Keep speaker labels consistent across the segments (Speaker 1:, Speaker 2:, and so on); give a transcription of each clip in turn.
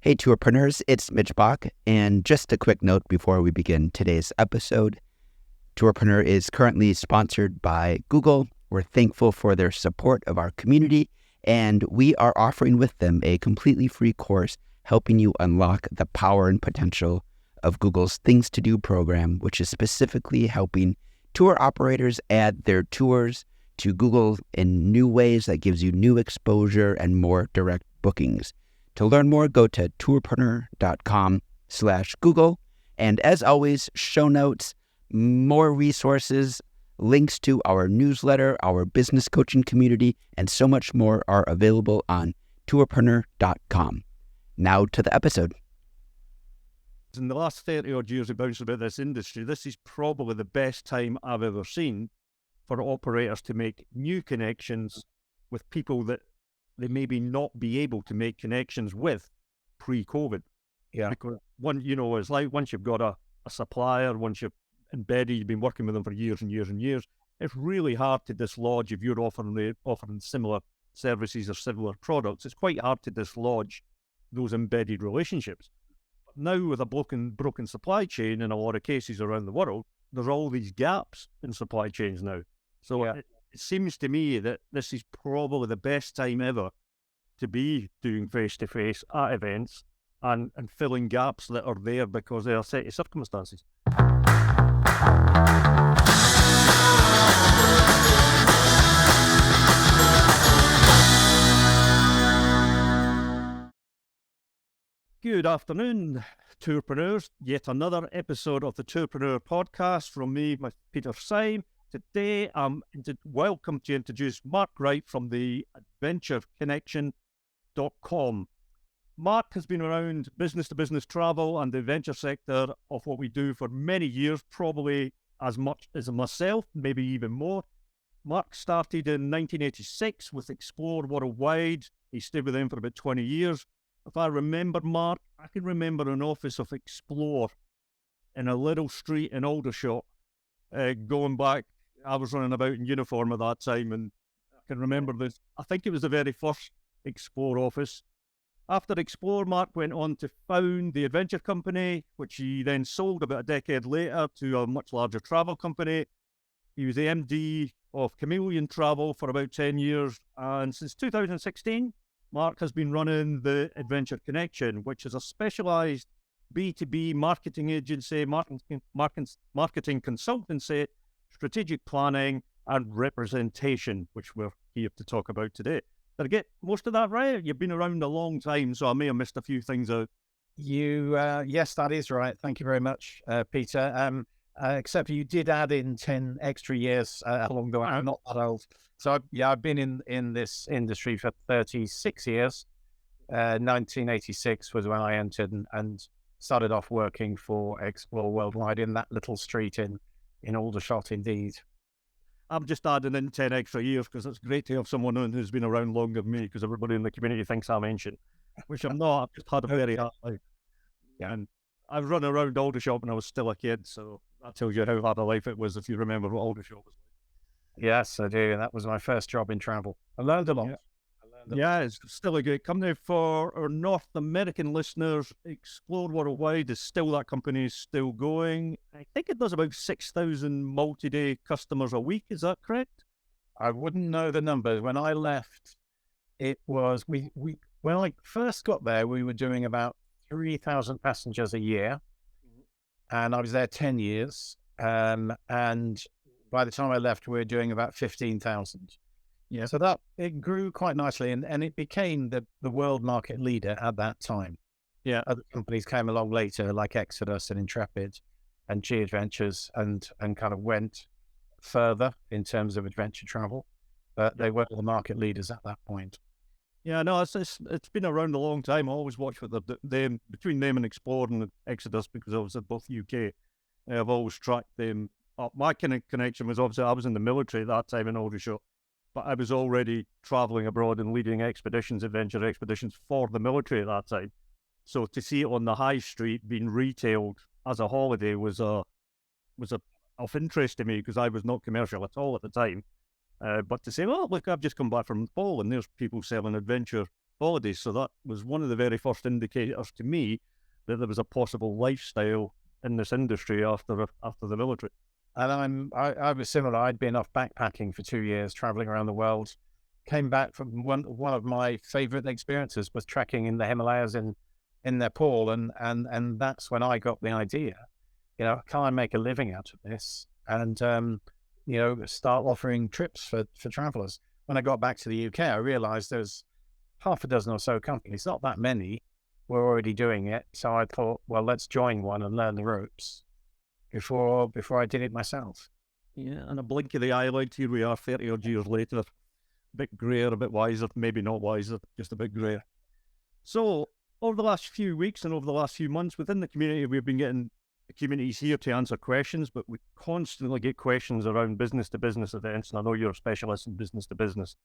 Speaker 1: Hey, tourpreneurs, it's Mitch Bach, and just a quick note before we begin today's episode. Tourpreneur is currently sponsored by Google. We're thankful for their support of our community, and we are offering with them a completely free course helping you unlock the power and potential of Google's Things to Do program, which is specifically helping tour operators add their tours to Google in new ways that gives you new exposure and more direct bookings. To learn more, go to tourpreneur.com/Google. And as always, show notes, more resources, links to our newsletter, our business coaching community, and so much more are available on tourpreneur.com. Now to the episode.
Speaker 2: In the last 30 odd years of bouncing about this industry, this is probably the best time I've ever seen for operators to make new connections with people that they maybe not be able to make connections with pre-COVID.
Speaker 3: Yeah.
Speaker 2: Because it's like once you've got a supplier, once you've embedded, you've been working with them for years and years and years, it's really hard to dislodge if you're offering similar services or similar products. It's quite hard to dislodge those embedded relationships. But now with a broken supply chain in a lot of cases around the world, there's all these gaps in supply chains now. So it seems to me that this is probably the best time ever to be doing face-to-face at events and filling gaps that are there because they are set of circumstances. Good afternoon, tourpreneurs. Yet another episode of the Tourpreneur podcast from me, Peter Syme. Today, I'm welcome to introduce Mark Wright from the adventureconnection.com. Mark has been around business-to-business travel and the adventure sector of what we do for many years, probably as much as myself, maybe even more. Mark started in 1986 with Explore Worldwide. He stayed with them for about 20 years. If I remember, Mark, I can remember an office of Explore in a little street in Aldershot going back. I was running about in uniform at that time, and I can remember this. I think it was the very first Explore office. After Explore, Mark went on to found the Adventure Company, which he then sold about a decade later to a much larger travel company. He was the MD of Chameleon Travel for about 10 years, and since 2016, Mark has been running the Adventure Connection, which is a specialised B2B marketing agency, marketing consultancy, strategic planning, and representation, which we're here to talk about today. Did I get most of that right? You've been around a long time, so I may have missed a few things out.
Speaker 3: Yes, that is right. Thank you very much, Peter. Except you did add in 10 extra years along the way. I'm not that old. So, I've been in this industry for 36 years. 1986 was when I entered and started off working for Explore Worldwide in that little street in Aldershot, indeed.
Speaker 2: I'm just adding in 10 extra years because it's great to have someone who's been around longer than me, because everybody in the community thinks I'm ancient, which I'm not. I've just had a very hard life. Yeah. And I've run around Aldershot when I was still a kid, so that tells you how hard a life it was if you remember what Aldershot was like.
Speaker 3: Yes, I do. That was my first job in travel. I learned a lot.
Speaker 2: Yeah, it's still a good company. For our North American listeners, Explore Worldwide is still, that company is still going. I think it does about 6,000 multi-day customers a week. Is that correct?
Speaker 3: I wouldn't know the numbers. When I left, it was, when I first got there, we were doing about 3,000 passengers a year. And I was there 10 years. And by the time I left, we were doing about 15,000. Yeah. So it grew quite nicely, and it became the world market leader at that time.
Speaker 2: Yeah.
Speaker 3: Other companies came along later, like Exodus and Intrepid and G Adventures, and kind of went further in terms of adventure travel. But they were the market leaders at that point.
Speaker 2: Yeah, no, it's been around a long time. I always watch with them between them and Explore and Exodus, because I was at both UK. I've always tracked them up. My connection was, obviously I was in the military at that time in Aldershot, but I was already traveling abroad and leading adventure expeditions for the military at that time. So to see it on the high street being retailed as a holiday was of interest to me, because I was not commercial at all at the time. But to say, oh, look, I've just come back from Nepal and there's people selling adventure holidays. So that was one of the very first indicators to me that there was a possible lifestyle in this industry after the military.
Speaker 3: And I was similar. I'd been off backpacking for 2 years, traveling around the world. Came back from one of my favorite experiences was trekking in the Himalayas in Nepal, and that's when I got the idea. Can I make a living out of this? And start offering trips for travelers. When I got back to the UK, I realized there's half a dozen or so companies, not that many, were already doing it. So I thought, well, let's join one and learn the ropes before I did it myself.
Speaker 2: Yeah, and a blink of the eyelid, here we are 30 odd years later, a bit greyer, a bit wiser, maybe not wiser, just a bit greyer. So over the last few weeks and over the last few months within the community, we've been getting the communities here to answer questions, but we constantly get questions around business-to-business events, and I know you're a specialist in business-to-business.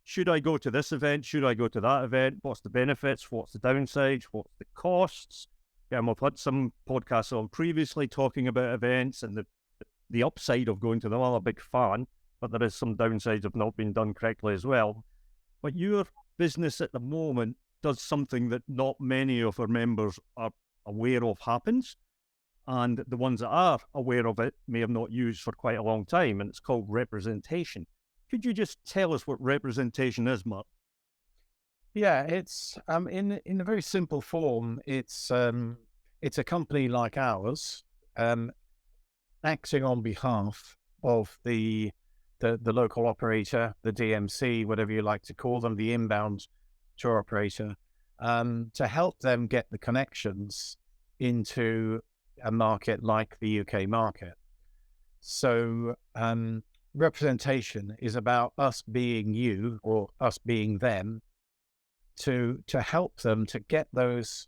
Speaker 2: Should I go to this event? Should I go to that event? What's the benefits? What's the downsides? What's the costs? We've had some podcasts on previously talking about events and the upside of going to them. I'm a big fan, but there is some downsides of not being done correctly as well. But your business at the moment does something that not many of our members are aware of happens, and the ones that are aware of it may have not used for quite a long time, and it's called representation. Could you just tell us what representation is, Mark?
Speaker 3: Yeah, it's in a very simple form. It's a company like ours, acting on behalf of the local operator, the DMC, whatever you like to call them, the inbound tour operator, to help them get the connections into a market like the UK market. So representation is about us being you or us being them, to help them to get those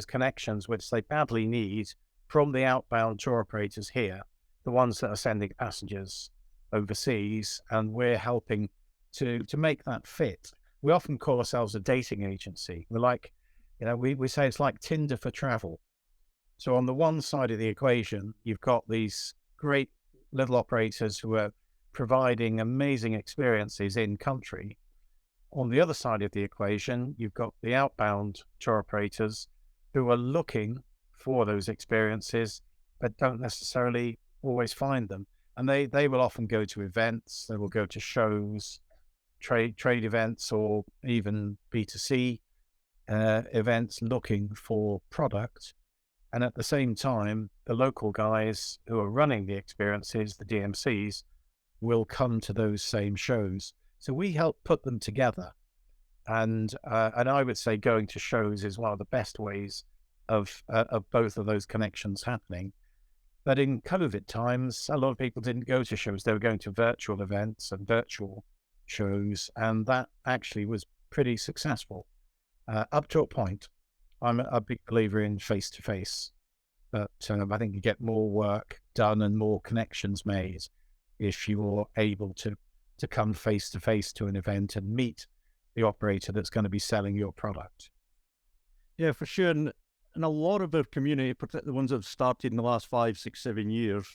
Speaker 3: connections which they badly need from the outbound tour operators here, the ones that are sending passengers overseas, and we're helping to make that fit. We often call ourselves a dating agency. We're like, we say it's like Tinder for travel. So on the one side of the equation, you've got these great little operators who are providing amazing experiences in country. On the other side of the equation, you've got the outbound tour operators who are looking for those experiences, but don't necessarily always find them. And they will often go to events, they will go to shows, trade events, or even B2C events looking for product. And at the same time, the local guys who are running the experiences, the DMCs, will come to those same shows. So we help put them together. And I would say going to shows is one of the best ways of both of those connections happening. But in COVID times, a lot of people didn't go to shows. They were going to virtual events and virtual shows, and that actually was pretty successful up to a point. I'm a big believer in face-to-face, but I think you get more work done and more connections made if you're able to come face-to-face to an event and meet the operator that's going to be selling your product.
Speaker 2: Yeah, for sure. And a lot of our community, particularly the ones that have started in the last 5, 6, 7 years,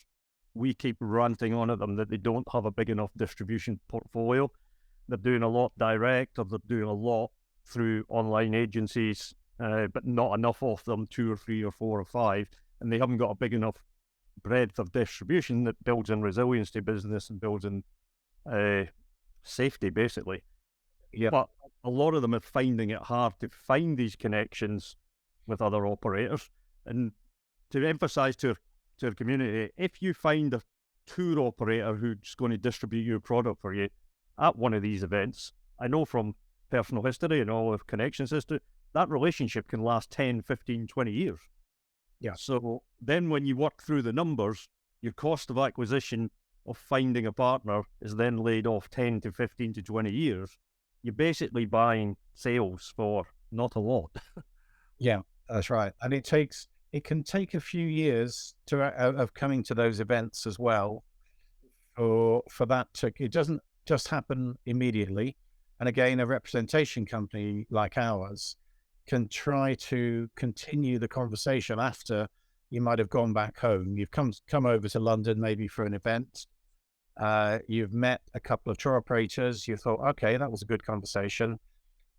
Speaker 2: we keep ranting on at them that they don't have a big enough distribution portfolio. They're doing a lot direct, or they're doing a lot through online agencies, but not enough of them, 2 or 3 or 4 or 5, and they haven't got a big enough breadth of distribution that builds in resilience to business and builds in safety, basically.
Speaker 3: Yeah.
Speaker 2: But a lot of them are finding it hard to find these connections with other operators. And to emphasize to our community, if you find a tour operator who's going to distribute your product for you at one of these events, I know from personal history and all of connections history, that relationship can last 10, 15, 20 years.
Speaker 3: Yeah.
Speaker 2: So then when you work through the numbers, your cost of acquisition of finding a partner is then laid off 10 to 15 to 20 years. You're basically buying sales for not a lot.
Speaker 3: Yeah, that's right. And it can take a few years of coming to those events as well for that it doesn't just happen immediately. And again, a representation company like ours can try to continue the conversation after you might have gone back home. You've come over to London maybe for an event. You've met a couple of tour operators. You thought, okay, that was a good conversation.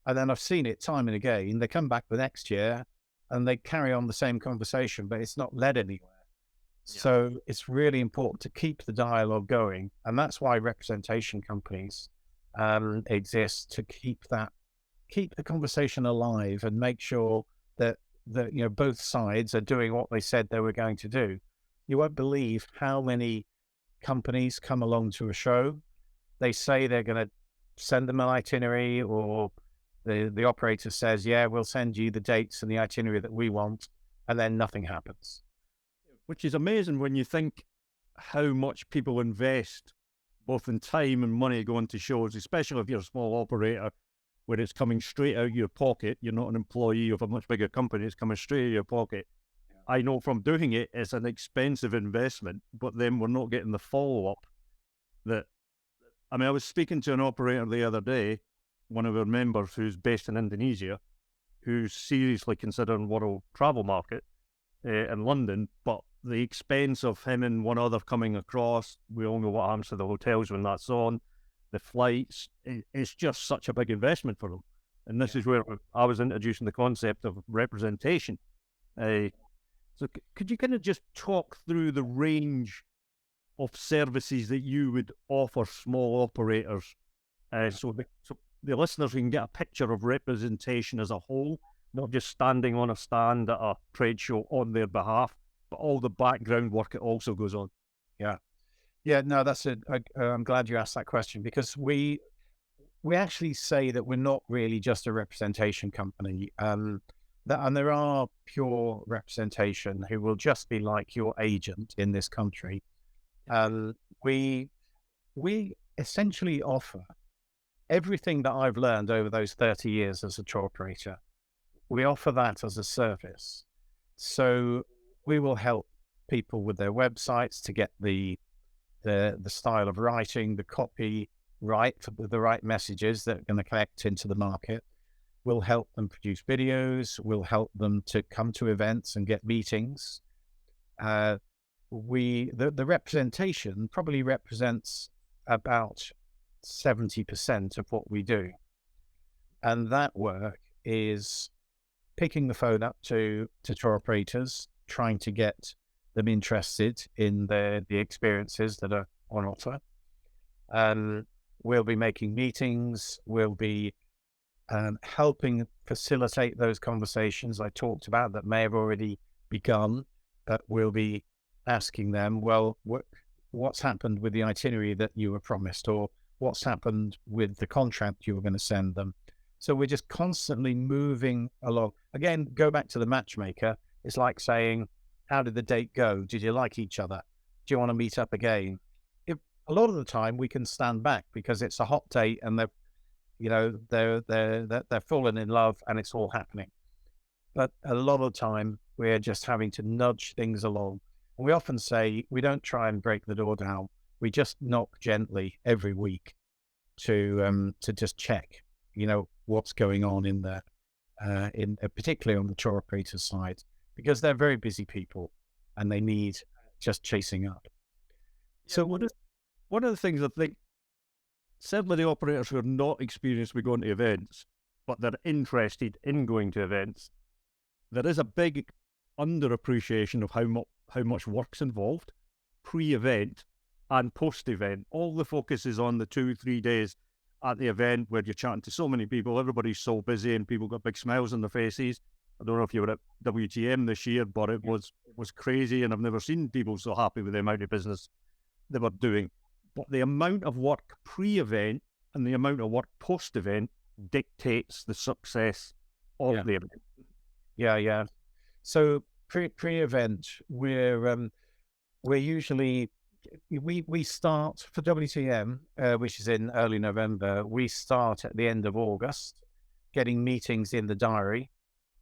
Speaker 3: And then I've seen it time and again. They come back the next year and they carry on the same conversation, but it's not led anywhere. Yeah. So it's really important to keep the dialogue going. And that's why representation companies exist, to keep the conversation alive and make sure that both sides are doing what they said they were going to do. You won't believe how many companies come along to a show. They say they're going to send them an itinerary, or the operator says, yeah, we'll send you the dates and the itinerary that we want, and then nothing happens.
Speaker 2: Which is amazing when you think how much people invest both in time and money going to shows, especially if you're a small operator, where it's coming straight out of your pocket. You're not an employee of a much bigger company, it's coming straight out of your pocket. I know from doing it, it's an expensive investment, but then we're not getting the follow-up I was speaking to an operator the other day, one of our members who's based in Indonesia, who's seriously considering world travel market in London, but the expense of him and one other coming across, we all know what happens to the hotels when that's on, the flights, it's just such a big investment for them. And this is where I was introducing the concept of representation. So could you kind of just talk through the range of services that you would offer small operators, so the listeners can get a picture of representation as a whole, not just standing on a stand at a trade show on their behalf, but all the background work it also goes on?
Speaker 3: Yeah, no, that's it. I'm glad you asked that question, because we actually say that we're not really just a representation company. And there are pure representation who will just be like your agent in this country. We essentially offer everything that I've learned over those 30 years as a tour operator. We offer that as a service. So we will help people with their websites to get the style of writing, the copy right, with the right messages that are going to connect into the market. We'll help them produce videos. We'll help them to come to events and get meetings. The representation probably represents about 70% of what we do. And that work is picking the phone up to tour operators, trying to get them interested in the experiences that are on offer. We'll be making meetings. We'll be helping facilitate those conversations I talked about that may have already begun, but we'll be asking them, well, what's happened with the itinerary that you were promised, or what's happened with the contract you were going to send them? So we're just constantly moving along. Again, go back to the matchmaker. It's like saying, how did the date go? Did you like each other? Do you want to meet up again? A lot of the time we can stand back because it's a hot date and they're falling in love and it's all happening. But a lot of the time we're just having to nudge things along. And we often say we don't try and break the door down. We just knock gently every week to just check, what's going on in there, particularly on the tour operator side, because they're very busy people and they need just chasing up.
Speaker 2: So one of the things I think, certainly the operators who are not experienced with going to events, but they're interested in going to events, there is a big underappreciation of how much work's involved, pre-event and post-event. All the focus is on the 2-3 days at the event where you're chatting to so many people. Everybody's so busy and people got big smiles on their faces. I don't know if you were at WCM this year, but it was crazy, and I've never seen people so happy with the amount of business they were doing. But the amount of work pre-event and the amount of work post-event dictates the success of the event.
Speaker 3: Yeah. So pre-event, we're usually we start for WCM, which is in early November. We start at the end of August, getting meetings in the diary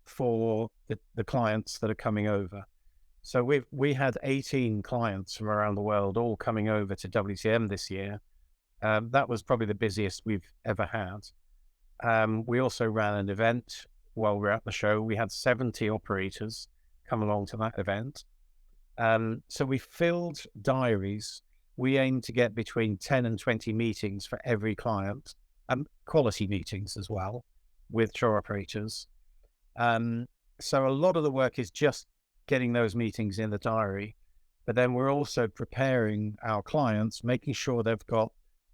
Speaker 3: for the clients that are coming over. So we had 18 clients from around the world all coming over to WCM this year. That was probably the busiest we've ever had. We also ran an event while we were at the show. We had 70 operators come along to that event. So we filled diaries. We aim to get between 10 and 20 meetings for every client, and quality meetings as well. with tour operators. So a lot of the work is just getting those meetings in the diary, but then we're also preparing our clients, making sure they've got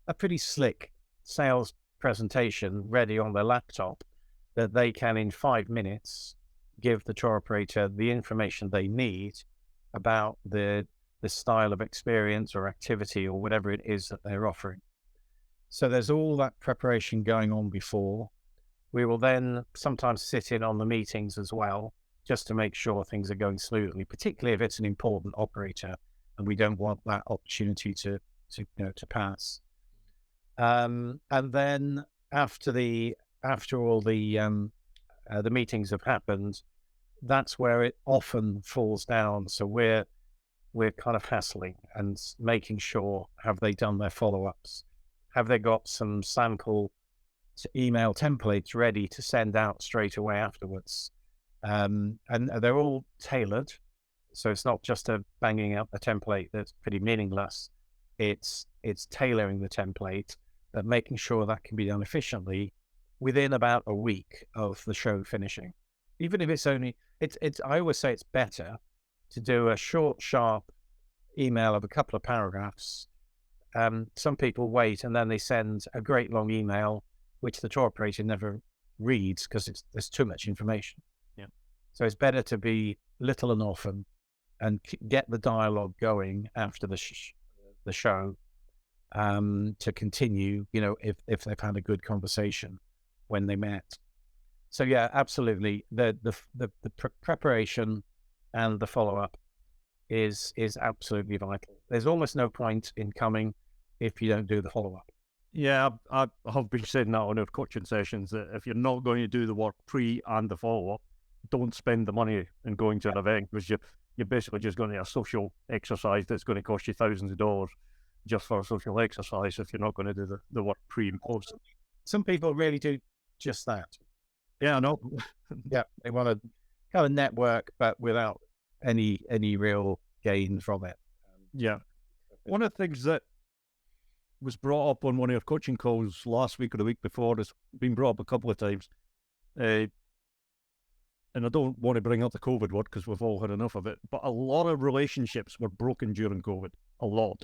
Speaker 3: a pretty slick sales presentation ready on their laptop that they can, in 5 minutes, give the tour operator the information they need about the style of experience or activity or whatever it is that they're offering. So there's all that preparation going on before. We will then sometimes sit in on the meetings as well, just to make sure things are going smoothly, particularly if it's an important operator and we don't want that opportunity to pass. And then after all the meetings have happened, that's where it often falls down. So we're kind of hassling and making sure, have they done their follow-ups? Have they got some sample email templates ready to send out straight away afterwards? And they're all tailored. So it's not just a banging out a template that's pretty meaningless. It's tailoring the template, but making sure that can be done efficiently within about a week of the show finishing. Even if it's only, I always say it's better to do a short, sharp email of a couple of paragraphs. Some people wait and then they send a great long email, which the tour operator never reads because there's too much information.
Speaker 2: Yeah. So
Speaker 3: it's better to be little and often and get the dialogue going after the show to continue, if they've had a good conversation when they met. So yeah, absolutely. The preparation and the follow-up is absolutely vital. There's almost no point in coming if you don't do the follow-up.
Speaker 2: Yeah, I have been saying that on our coaching sessions, that if you're not going to do the work pre and the follow-up, don't spend the money in going to an event, because you're basically just going to a social exercise that's going to cost you thousands of dollars just for a social exercise if you're not going to do the work pre and post.
Speaker 3: Some people really do just that.
Speaker 2: Yeah, I know.
Speaker 3: Yeah, they want to kind of network, but without any real gain from it.
Speaker 2: Yeah. One of the things that was brought up on one of your coaching calls last week or the week before, has been brought up a couple of times. And I don't want to bring up the COVID word because we've all had enough of it, but a lot of relationships were broken during COVID. A lot.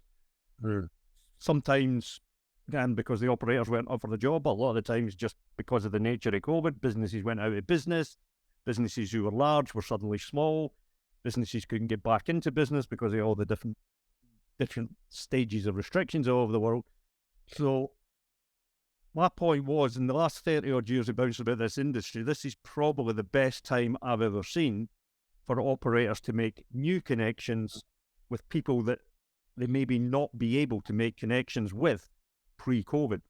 Speaker 2: Sometimes, again, because the operators weren't up for the job, but a lot of the times just because of the nature of COVID, businesses went out of business. Businesses who were large were suddenly small. Businesses couldn't get back into business because of all the different stages of restrictions all over the world. So my point was, in the last 30 odd years of bouncing about this industry, this is probably the best time I've ever seen for operators to make new connections with people that they maybe not be able to make connections with pre-COVID.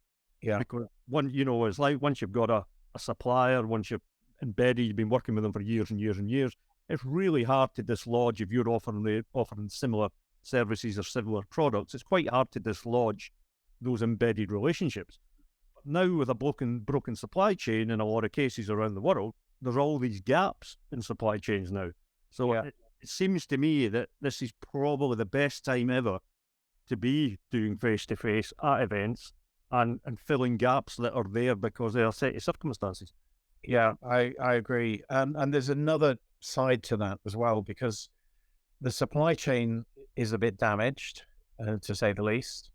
Speaker 3: Yeah.
Speaker 2: Because it's like once you've got a supplier, once you're embedded, you've been working with them for years and years and years, it's really hard to dislodge if you're offering similar services or similar products. It's quite hard to dislodge those embedded relationships. But now with a broken supply chain in a lot of cases around the world, there's all these gaps in supply chains now. So it seems to me that this is probably the best time ever to be doing face-to-face at events and filling gaps that are there because they are set of circumstances.
Speaker 3: Yeah, I agree. And there's another side to that as well, because the supply chain is a bit damaged, to say the least.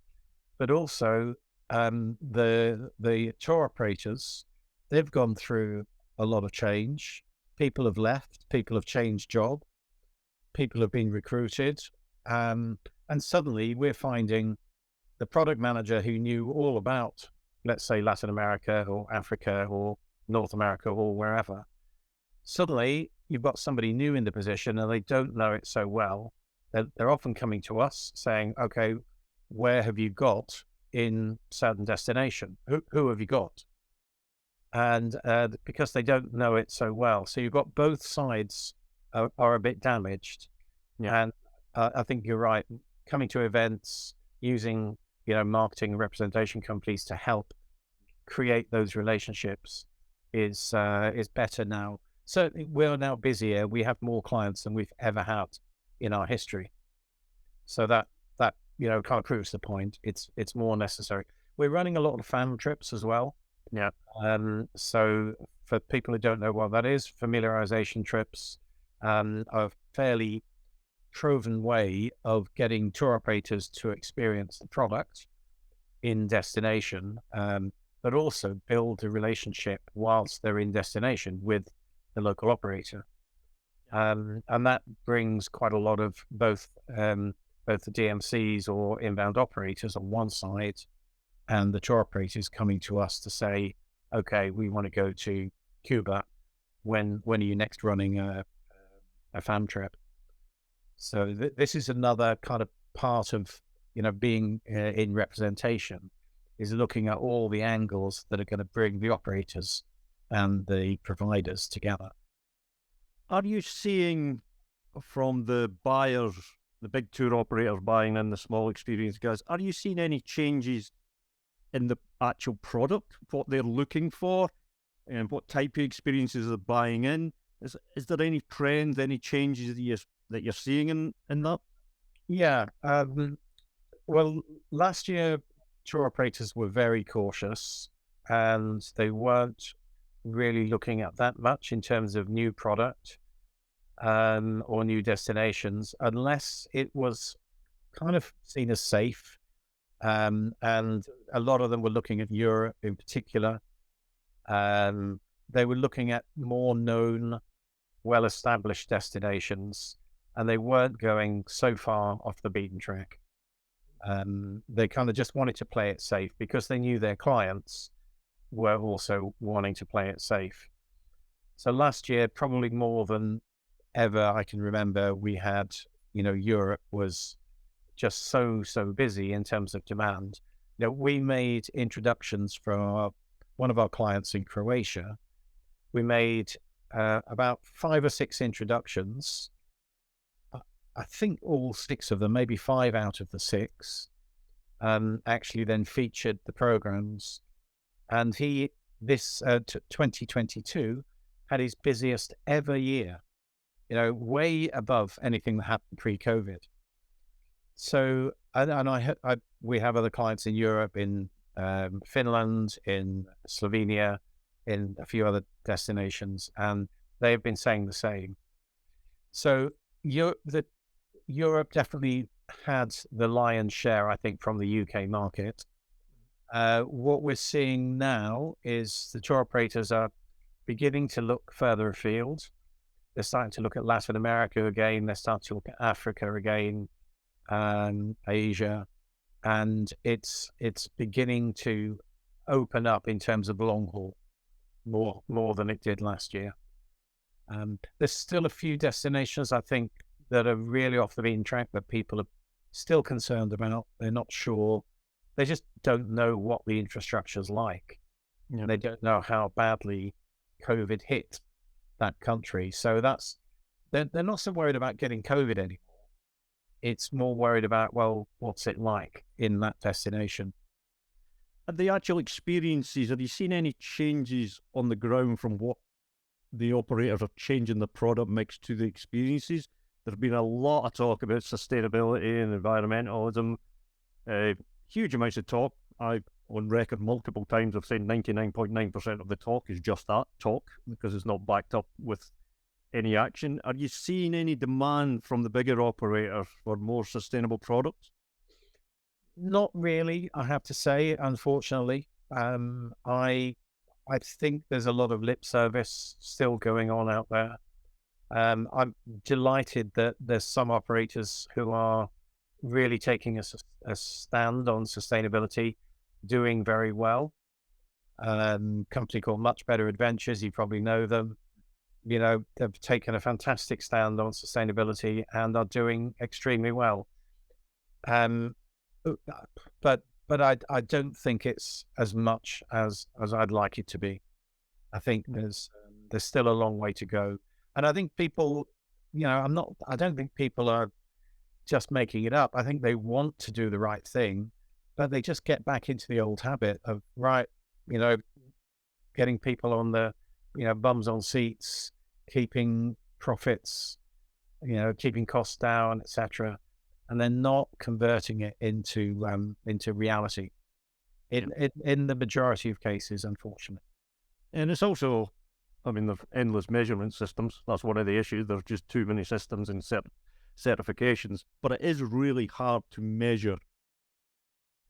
Speaker 3: But also, the tour operators, they've gone through a lot of change. People have left, people have changed job, people have been recruited. And suddenly we're finding the product manager who knew all about, let's say, Latin America or Africa or North America or wherever. Suddenly you've got somebody new in the position and they don't know it so well. They're often coming to us saying, okay, where have you got in certain destination? Who have you got? And because they don't know it so well. So you've got both sides are a bit damaged.
Speaker 2: Yeah.
Speaker 3: And I think you're right. Coming to events, using, marketing and representation companies to help create those relationships is better now. Certainly, we're now busier. We have more clients than we've ever had in our history. So that kind of proves the point. It's more necessary. We're running a lot of fan trips as well.
Speaker 2: Yeah.
Speaker 3: So for people who don't know what that is, familiarization trips are a fairly proven way of getting tour operators to experience the product in destination, but also build a relationship whilst they're in destination with the local operator. And that brings quite a lot of both the DMCs or inbound operators on one side, and the tour operators coming to us to say, okay, we want to go to Cuba. When are you next running a fam trip? So this is another kind of part of, being in representation, is looking at all the angles that are going to bring the operators and the providers together.
Speaker 2: Are you seeing from the buyers, the big tour operators buying in the small experience guys, are you seeing any changes in the actual product, what they're looking for, and what type of experiences they're buying in? Is there any trends, any changes that you're seeing in that?
Speaker 3: Yeah. Well, last year, tour operators were very cautious, and they weren't really looking at that much in terms of new product or new destinations, unless it was kind of seen as safe. And a lot of them were looking at Europe in particular. They were looking at more known, well-established destinations, and they weren't going so far off the beaten track. They kind of just wanted to play it safe because they knew their clients were also wanting to play it safe. So last year, probably more than ever I can remember, we had, Europe was just so busy in terms of demand. We made introductions for one of our clients in Croatia. We made about 5 or 6 introductions. I think all 6 of them, maybe 5 out of the 6, actually then featured the programs. And 2022 had his busiest ever year, way above anything that happened pre-COVID. So, we have other clients in Europe, in Finland, in Slovenia, in a few other destinations, and they've been saying the same. So Europe definitely had the lion's share, I think, from the UK market. What we're seeing now is the tour operators are beginning to look further afield. They're starting to look at Latin America again. They're starting to look at Africa again, Asia, and it's beginning to open up in terms of long haul more than it did last year. There's still a few destinations, I think, that are really off the beaten track that people are still concerned about. They're not sure. They just don't know what the infrastructure's like.
Speaker 2: Yeah.
Speaker 3: They don't know how badly COVID hit that country. So they're not so worried about getting COVID anymore. It's more worried about, well, what's it like in that destination?
Speaker 2: And the actual experiences, have you seen any changes on the ground from what the operators are changing the product mix to the experiences? There's been a lot of talk about sustainability and environmentalism, huge amounts of talk. I've on record multiple times of saying 99.9% of the talk is just that talk, because it's not backed up with any action. Are you seeing any demand from the bigger operators for more sustainable products?
Speaker 3: Not really, I have to say, unfortunately. I think there's a lot of lip service still going on out there. I'm delighted that there's some operators who are really taking a stand on sustainability, doing very well. Company called Much Better Adventures, you probably know them. They've taken a fantastic stand on sustainability and are doing extremely well. But I don't think it's as much as I'd like it to be. I think there's still a long way to go. And I think people, I don't think people are just making it up. I think they want to do the right thing, but they just get back into the old habit of, getting people on the, bums on seats, keeping profits, keeping costs down, etc. And then not converting it into reality. in the majority of cases, unfortunately.
Speaker 2: And it's also, I mean, there's endless measurement systems. That's one of the issues. There's just too many systems and certifications. But it is really hard to measure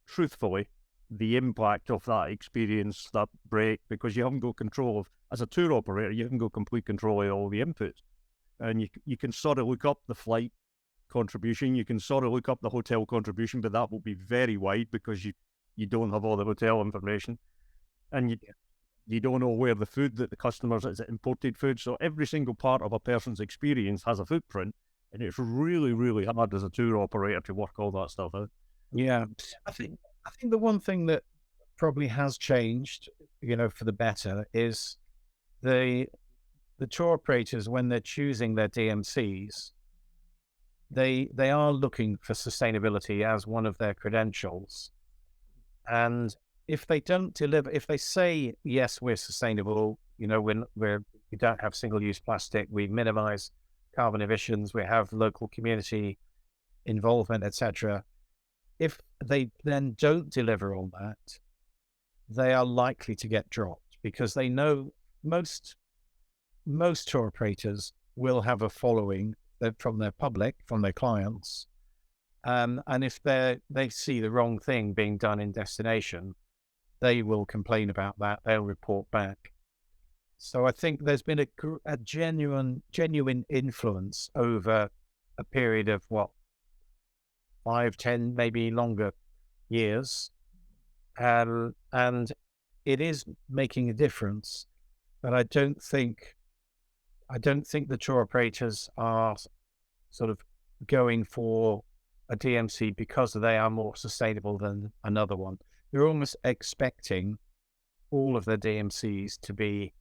Speaker 2: truthfully the impact of that experience, that break, because you haven't got control of, as a tour operator, you haven't got complete control of all the inputs. And you can sort of look up the flight contribution, you can sort of look up the hotel contribution, but that will be very wide because you don't have all the hotel information. And you don't know where the food that the customers, is it imported food? So every single part of a person's experience has a footprint, and it's really, really hard as a tour operator to work all that stuff out.
Speaker 3: Yeah, I think the one thing that probably has changed, for the better, is the tour operators, when they're choosing their DMCs, they are looking for sustainability as one of their credentials. And if they don't deliver, if they say, yes, we're sustainable, we don't have single-use plastic, we minimize carbon emissions, we have local community involvement, etc. If they then don't deliver on that, they are likely to get dropped, because they know most tour operators will have a following from their public, from their clients. And if they see the wrong thing being done in destination, they will complain about that. They'll report back. So I think there's been a genuine influence over a period of 5, 10, maybe longer years. And it is making a difference, but I don't think the tour operators are sort of going for a DMC because they are more sustainable than another one. They're almost expecting all of their DMCs to be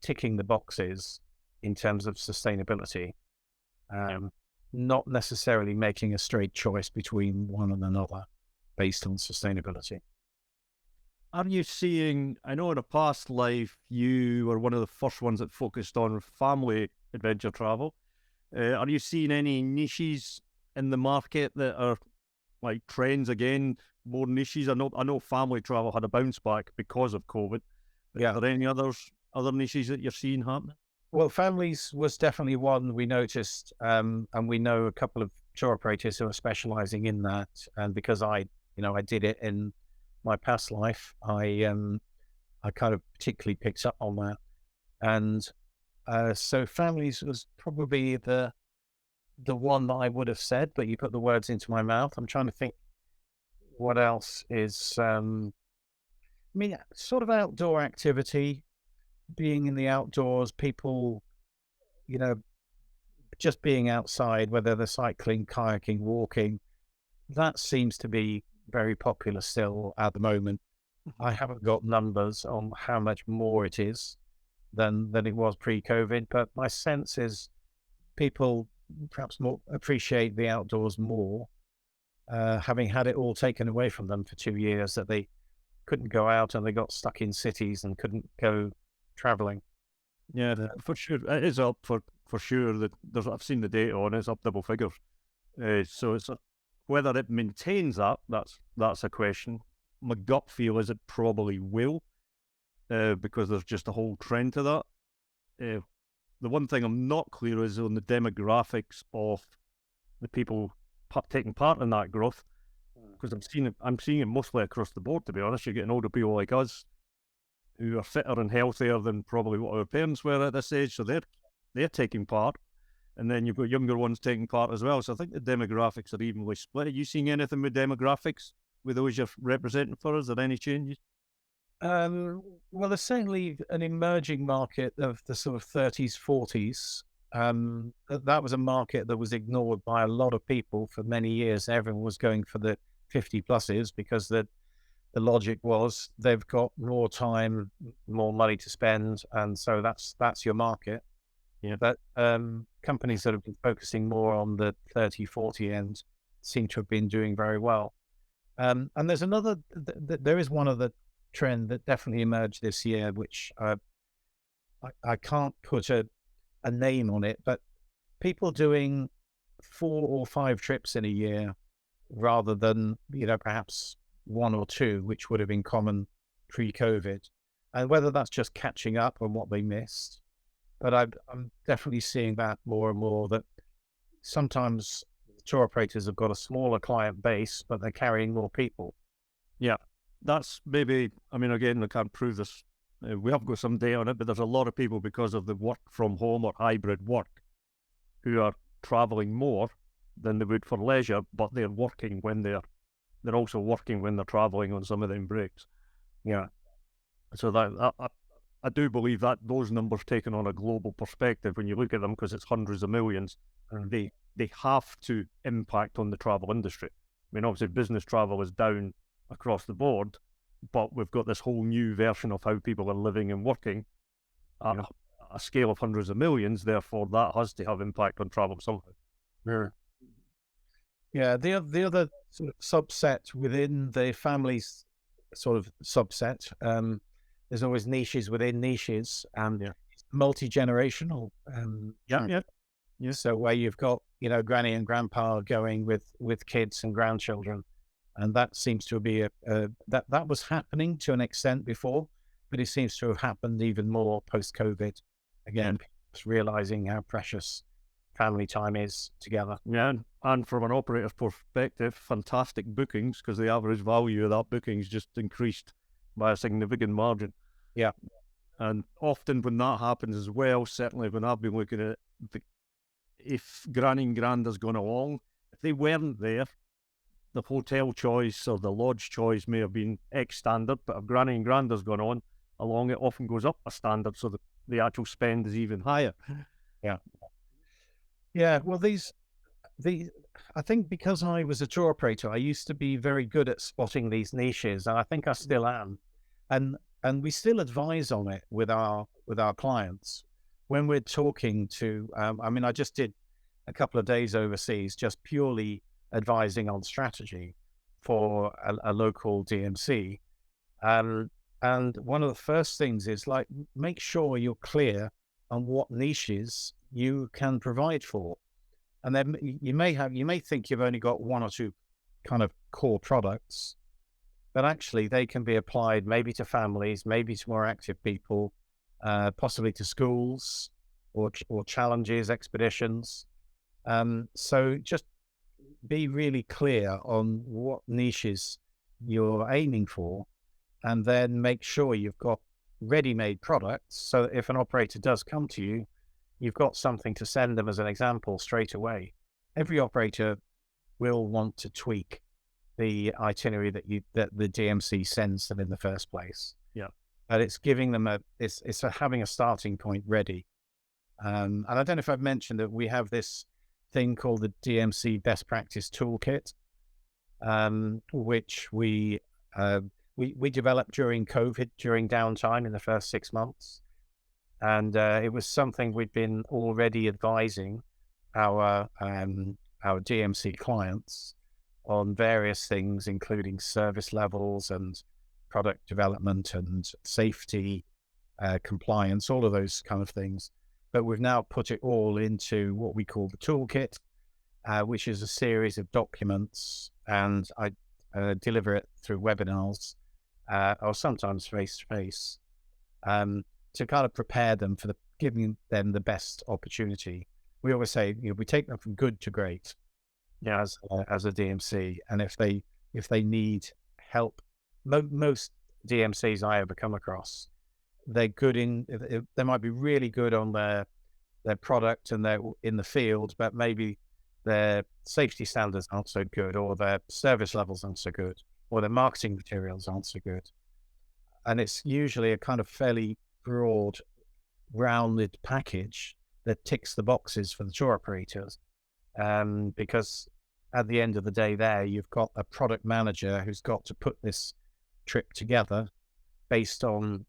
Speaker 3: ticking the boxes in terms of sustainability, not necessarily making a straight choice between one and another based on sustainability.
Speaker 2: Are you seeing, I know in a past life, you were one of the first ones that focused on family adventure travel. Are you seeing any niches in the market that are like trends again, more niches? I know family travel had a bounce back because of COVID.
Speaker 3: Yeah.
Speaker 2: Are there any other niches that you're seeing happening?
Speaker 3: Well, families was definitely one we noticed, and we know a couple of tour operators who are specializing in that. And because I did it in my past life, I kind of particularly picked up on that. And so families was probably the one that I would have said, but you put the words into my mouth. I'm trying to think what else is, sort of outdoor activity, being in the outdoors, people, just being outside, whether they're cycling, kayaking, walking, that seems to be very popular still at the moment. I haven't got numbers on how much more it is than it was pre-COVID, but my sense is people perhaps more appreciate the outdoors more, having had it all taken away from them for 2 years, that they couldn't go out and they got stuck in cities and couldn't go traveling.
Speaker 2: Yeah, for sure. It is up for sure. That I've seen the data on it, it's up double figures. So it's whether it maintains that, that's a question. My gut feel is it probably will, because there's just a whole trend to that. The one thing I'm not clear is on the demographics of the people taking part in that growth, because I'm seeing it mostly across the board, to be honest. You're getting older people like us who are fitter and healthier than probably what our parents were at this age, so they're taking part. And then you've got younger ones taking part as well. So I think the demographics are evenly split. Are you seeing anything with demographics with those you're representing for us? Are there any changes?
Speaker 3: Well, there's certainly an emerging market of the sort of 30s, 40s. That was a market that was ignored by a lot of people for many years. Everyone was going for the 50 pluses because the logic was they've got more time, more money to spend, and so that's your market.
Speaker 2: Yeah.
Speaker 3: But companies that have been focusing more on the 30, 40 end seem to have been doing very well. And there's another, there is one other trend that definitely emerged this year, which I can't put a name on it, but people doing 4 or 5 trips in a year rather than, perhaps one or two, which would have been common pre-COVID. And whether that's just catching up on what they missed, but I'm definitely seeing that more and more, that sometimes tour operators have got a smaller client base, but they're carrying more people.
Speaker 2: Yeah, that's maybe, I mean, again, I can't prove this. We have got some data on it, but there's a lot of people, because of the work from home or hybrid work, who are traveling more than they would for leisure, but they're working when they're also working when they're traveling on some of them breaks.
Speaker 3: Yeah.
Speaker 2: So that I do believe that those numbers taken on a global perspective, when you look at them, because it's hundreds of millions, and they have to impact on the travel industry. I mean, obviously business travel is down across the board, but we've got this whole new version of how people are living and working at a scale of hundreds of millions. Therefore, that has to have impact on travel somehow.
Speaker 3: Yeah. The other sort of subset within the families sort of subset, there's always niches within niches, and multi-generational.
Speaker 2: Yeah.
Speaker 3: So where you've got, granny and grandpa going with kids and grandchildren, and that seems to be that was happening to an extent before, but it seems to have happened even more post-COVID. Again, just realizing how precious family time is together.
Speaker 2: Yeah, and from an operator's perspective, fantastic bookings, because the average value of that bookings just increased by a significant margin.
Speaker 3: Yeah.
Speaker 2: And often when that happens as well, certainly when I've been looking at it, if granny and granda's gone along, if they weren't there, the hotel choice or the lodge choice may have been X standard, but if granny and granda's gone on along, it often goes up a standard, so the actual spend is even higher.
Speaker 3: Yeah. Yeah. Well, I think because I was a tour operator, I used to be very good at spotting these niches, and I think I still am. And we still advise on it with our clients when we're talking to. I mean, I just did a couple of days overseas, just purely advising on strategy for a local DMC. And one of the first things is, like, make sure you're clear on what niches you can provide for. And then you may think you've only got one or two kind of core products, but actually they can be applied maybe to families, maybe to more active people, possibly to schools or challenges, expeditions. So just be really clear on what niches you're aiming for, and then make sure you've got ready-made products, so that if an operator does come to you, you've got something to send them as an example straight away. Every operator will want to tweak the itinerary that the DMC sends them in the first place.
Speaker 2: Yeah.
Speaker 3: But it's giving them it's having a starting point ready. And I don't know if I've mentioned that we have this thing called the DMC Best Practice Toolkit, which we developed during COVID, during downtime in the first 6 months. And it was something we'd been already advising our DMC clients on various things, including service levels and product development and safety, compliance, all of those kind of things. But we've now put it all into what we call the toolkit, which is a series of documents, and I deliver it through webinars or sometimes face-to-face, to kind of prepare them for giving them the best opportunity. We always say, we take them from good to great, as a DMC. And if they need help, most DMCs I ever come across, they're good they might be really good on their product and they're in the field, but maybe their safety standards aren't so good, or their service levels aren't so good, or their marketing materials aren't so good. And it's usually a kind of fairly broad, rounded package that ticks the boxes for the tour operators. Because at the end of the day you've got a product manager who's got to put this trip together based on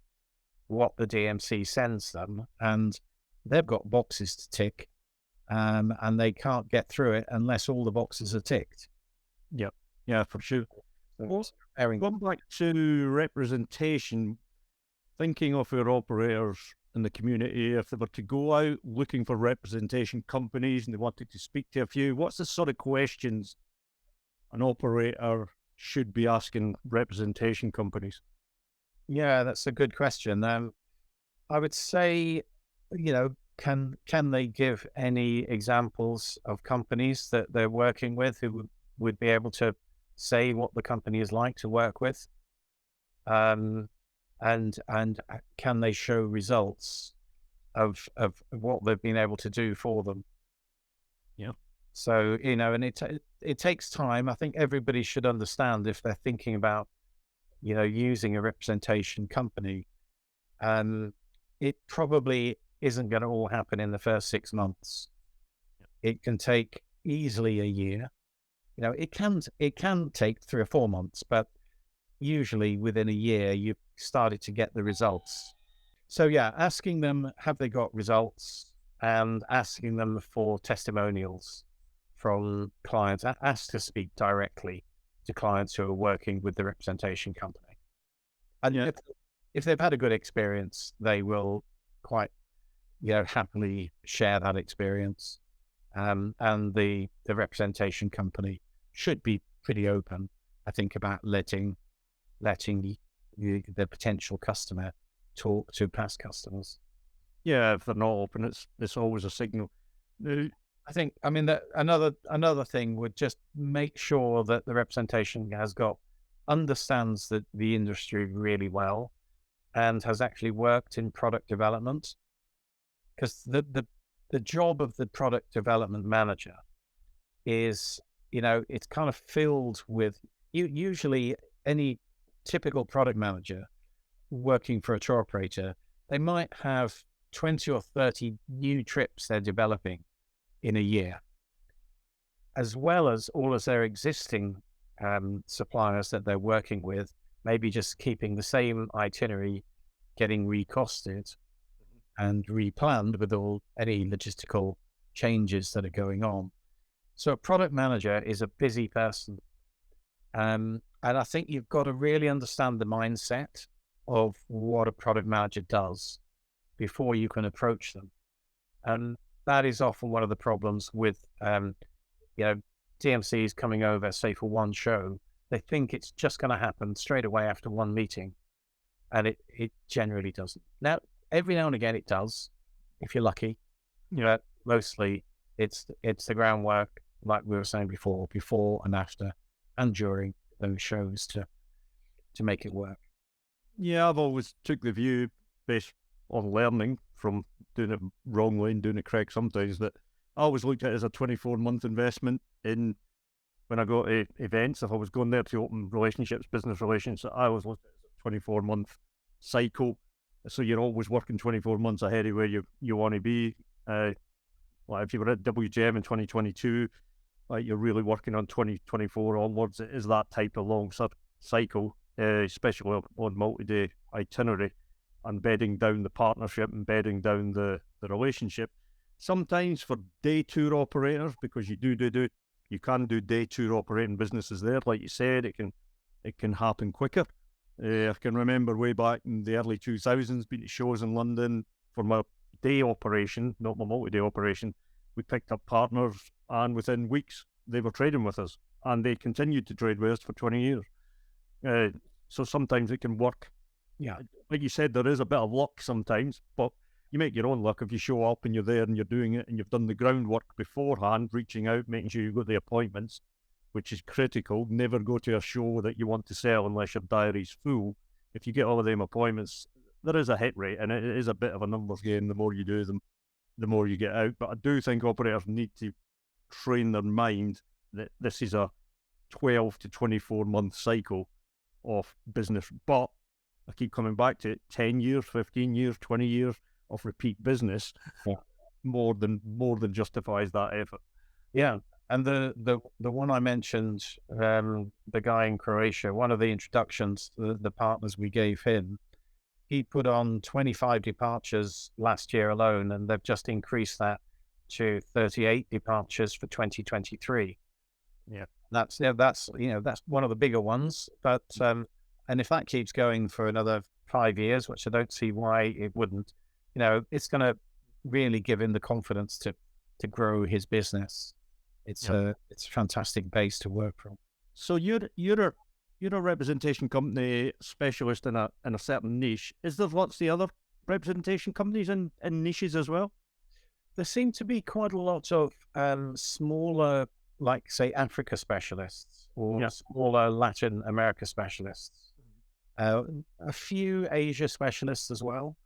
Speaker 3: what the DMC sends them, and they've got boxes to tick, and they can't get through it unless all the boxes are ticked.
Speaker 2: Yep. Yeah, for sure.
Speaker 3: Going
Speaker 2: back to representation, thinking of your operators in the community, if they were to go out looking for representation companies and they wanted to speak to a few, what's the sort of questions an operator should be asking representation companies?
Speaker 3: Yeah, that's a good question. I would say, can they give any examples of companies that they're working with who would be able to say what the company is like to work with? And can they show results of what they've been able to do for them?
Speaker 2: Yeah.
Speaker 3: So, and it takes time. I think everybody should understand, if they're thinking about, using a representation company, it probably isn't going to all happen in the first 6 months. It can take easily a year. It can take 3 or 4 months, but usually within a year, you've started to get the results. So yeah, asking them, have they got results, and asking them for testimonials from clients. Ask to speak directly to clients who are working with the representation company. And if they've had a good experience, they will quite, happily share that experience. And the representation company should be pretty open, I think, about letting the potential customer talk to past customers.
Speaker 2: Yeah, if they're not open, it's always a signal.
Speaker 3: I think, that another thing would just make sure that the representation understands the industry really well, and has actually worked in product development, because the job of the product development manager is, it's kind of filled with, usually any typical product manager working for a tour operator, they might have 20 or 30 new trips they're developing in a year, as well as all of their existing suppliers that they're working with, maybe just keeping the same itinerary, getting recosted and replanned with any logistical changes that are going on. So a product manager is a busy person. And I think you've got to really understand the mindset of what a product manager does before you can approach them. And that is often one of the problems with, DMCs coming over, say, for one show. They think it's just going to happen straight away after one meeting. And it generally doesn't. Now, every now and again it does, if you're lucky. But mostly it's the groundwork, like we were saying before and after and during those shows to make it work.
Speaker 2: Yeah, I've always took the view, based on learning from doing it wrongly and doing it correct sometimes, that I always looked at it as a 24-month investment in when I go to events. If I was going there to open relationships, business relations, I always looked at it as a 24-month cycle. So you're always working 24 months ahead of where you want to be. Like if you were at WCM in 2022, like you're really working on 2024 onwards. It is that type of long cycle, especially on multi-day itinerary, and bedding down the partnership and bedding down the relationship. Sometimes for day tour operators, because you can do day tour operating businesses there. Like you said, it can happen quicker. I can remember way back in the early 2000s being at shows in London for my day operation, not my multi-day operation. We picked up partners, and within weeks they were trading with us, and they continued to trade with us for 20 years. So sometimes it can work. Yeah, like you said, there is a bit of luck sometimes, but you make your own luck if you show up and you're there and you're doing it and you've done the groundwork beforehand, reaching out, making sure you've got the appointments, which is critical. Never go to a show that you want to sell unless your diary's full. If you get all of them appointments, there is a hit rate, and it is a bit of a numbers game. The more you do them, the more you get out. But I do think operators need to train their mind that this is a 12 to 24 month cycle of business. But I keep coming back to it, 10 years, 15 years, 20 years of repeat business more than justifies that effort.
Speaker 3: Yeah. And the one I mentioned, the guy in Croatia, one of the introductions, the partners we gave him, he put on 25 departures last year alone, and they've just increased that to 38 departures for 2023.
Speaker 2: Yeah,
Speaker 3: that's one of the bigger ones. But and if that keeps going for another 5 years, which I don't see why it wouldn't, it's going to really give him the confidence to grow his business. It's a fantastic base to work from.
Speaker 2: So you're You're a representation company specialist in a certain niche. Is there lots of other representation companies in niches as well?
Speaker 3: There seem to be quite a lot of smaller, like say Africa specialists or smaller Latin America specialists. A few Asia specialists as well.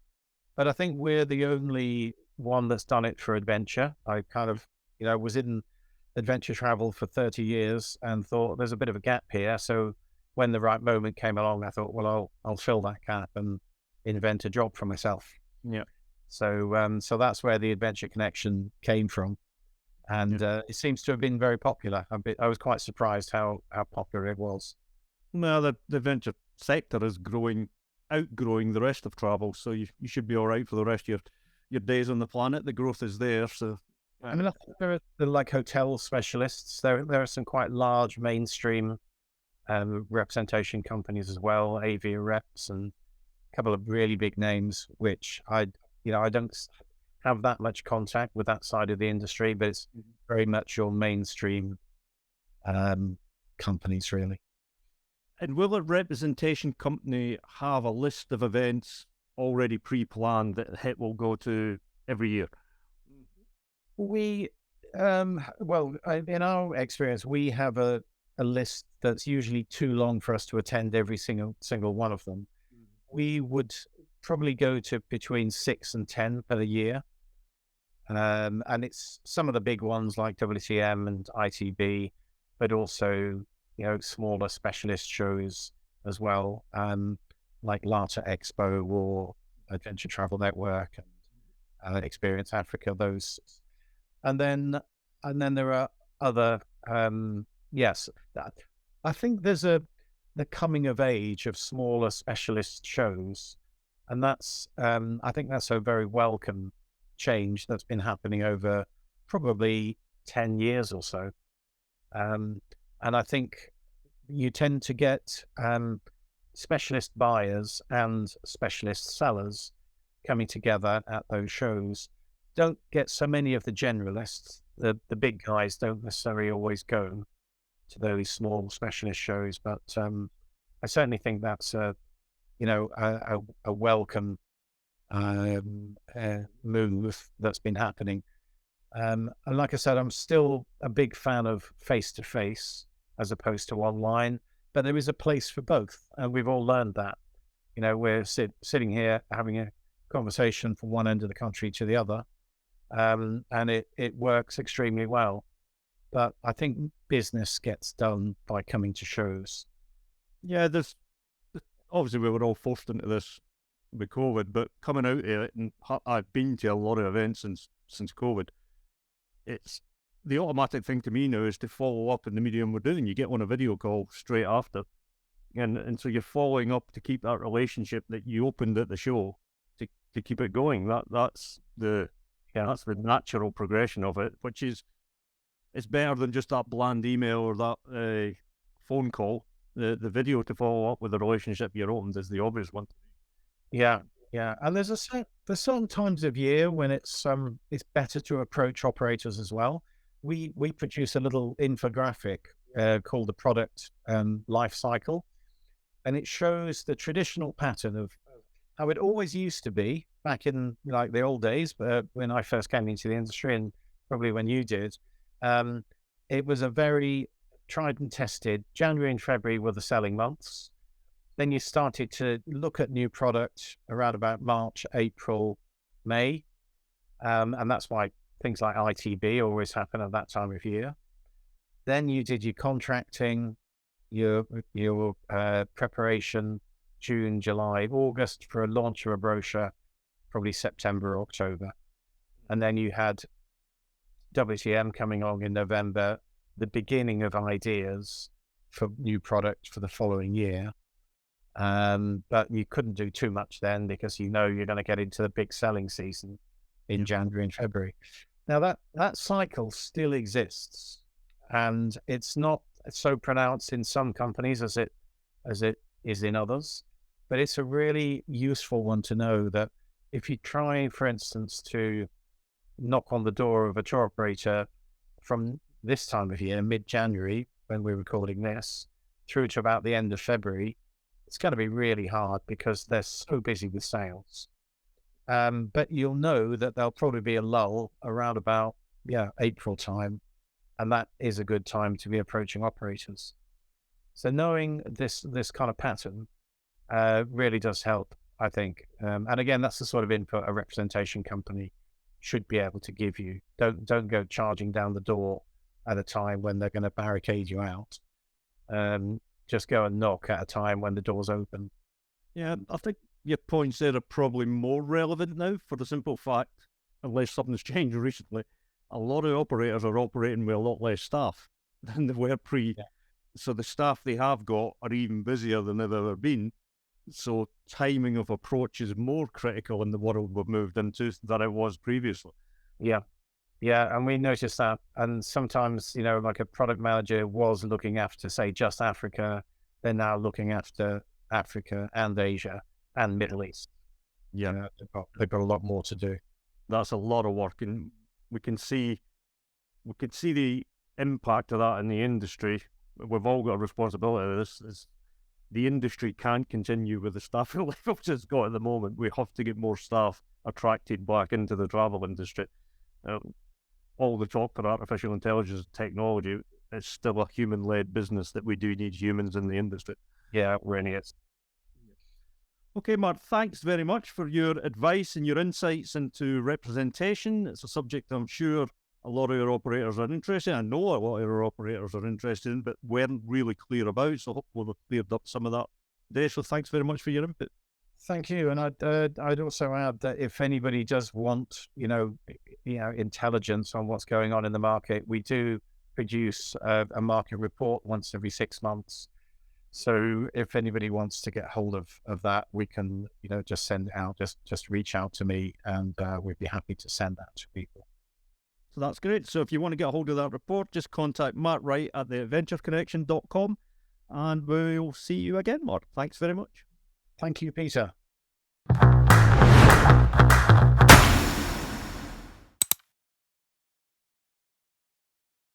Speaker 3: But I think we're the only one that's done it for adventure. I kind of, was in adventure travel for 30 years and thought there's a bit of a gap here. So when the right moment came along, I thought, well, I'll fill that gap and invent a job for myself.
Speaker 2: Yeah.
Speaker 3: So that's where the Adventure Connection came from. And it seems to have been very popular. I was quite surprised how popular it was.
Speaker 2: Well, the venture sector is outgrowing the rest of travel, so you should be all right for the rest of your days on the planet. The growth is there. So,
Speaker 3: I mean, I think there are like hotel specialists. There are some quite large mainstream representation companies as well, AV reps, and a couple of really big names, which I don't have that much contact with that side of the industry, but it's very much your mainstream companies, really.
Speaker 2: And will a representation company have a list of events already pre-planned that HIT will go to every year?
Speaker 3: We, in our experience, we have a list that's usually too long for us to attend every single one of them. We would probably go to between 6 and 10 per year. And it's some of the big ones like WCM and ITB, but also, smaller specialist shows as well, like LATA Expo or Adventure Travel Network and Experience Africa, those. And then there are other, I think there's the coming of age of smaller specialist shows. And that's, I think that's a very welcome change that's been happening over probably 10 years or so. And I think you tend to get specialist buyers and specialist sellers coming together at those shows. Don't get so many of the generalists. The big guys don't necessarily always go to those small specialist shows, but I certainly think that's a welcome move that's been happening. And like I said, I'm still a big fan of face-to-face as opposed to online, but there is a place for both. And we've all learned that. We're sitting here having a conversation from one end of the country to the other, and it works extremely well. But I think business gets done by coming to shows.
Speaker 2: Yeah, obviously we were all forced into this with COVID, but coming out of it, and I've been to a lot of events since COVID, it's the automatic thing to me now is to follow up in the medium we're doing. You get on a video call straight after, and so you're following up to keep that relationship that you opened at the show to keep it going. That's the natural progression of it, which is it's better than just that bland email or that phone call. The video to follow up with the relationship you opened is the obvious one.
Speaker 3: Yeah. And there's certain times of year when it's better to approach operators as well. We produce a little infographic called the product life cycle, and it shows the traditional pattern of how it always used to be back in like the old days, when I first came into the industry, and probably when you did. It was a very tried and tested. January and February were the selling months. Then you started to look at new product around about March, April, May. And that's why things like ITB always happen at that time of year. Then you did your contracting, your preparation, June, July, August for a launch of a brochure, probably September, October. And then you had WCM coming along in November, the beginning of ideas for new product for the following year. But you couldn't do too much then because you're going to get into the big selling season in January and February. Now that cycle still exists, and it's not so pronounced in some companies as it is in others. But it's a really useful one to know that if you try, for instance, to knock on the door of a tour operator from this time of year, mid-January, when we're recording this, through to about the end of February, it's going to be really hard because they're so busy with sales. But you'll know that there'll probably be a lull around about April time, and that is a good time to be approaching operators. So knowing this kind of pattern really does help, I think. And again, that's the sort of input a representation company should be able to give you. Don't go charging down the door at a time when they're going to barricade you out. Just go and knock at a time when the door's open.
Speaker 2: Yeah, I think your points there are probably more relevant now for the simple fact, unless something's changed recently, a lot of operators are operating with a lot less staff than they were pre. Yeah. So the staff they have got are even busier than they've ever been. So timing of approach is more critical in the world we've moved into than it was previously.
Speaker 3: Yeah. Yeah, and we noticed that. And sometimes, like a product manager was looking after, say, just Africa. They're now looking after Africa and Asia and Middle East.
Speaker 2: Yeah,
Speaker 3: they've got a lot more to do.
Speaker 2: That's a lot of work, and we can see the impact of that in the industry. We've all got a responsibility. This is the industry can't continue with the staffing levels it's got at the moment. We have to get more staff attracted back into the travel industry. All the talk for artificial intelligence technology, it's still a human-led business that we do need humans in the industry.
Speaker 3: Yeah, it really is.
Speaker 2: Okay, Mark, thanks very much for your advice and your insights into representation. It's a subject I'm sure a lot of your operators are interested in. I know a lot of your operators are interested in, but weren't really clear about, so hopefully we've cleared up some of that today. So thanks very much for your input.
Speaker 3: Thank you. And I'd also add that if anybody does want, intelligence on what's going on in the market, we do produce a market report once every 6 months. So if anybody wants to get hold of that, we can, just send it out, just reach out to me, and we'd be happy to send that to people.
Speaker 2: So that's great. So if you want to get a hold of that report, just contact Mark Wright at theadventureconnection.com, and we'll see you again, Mark. Thanks very much.
Speaker 3: Thank you, Peter.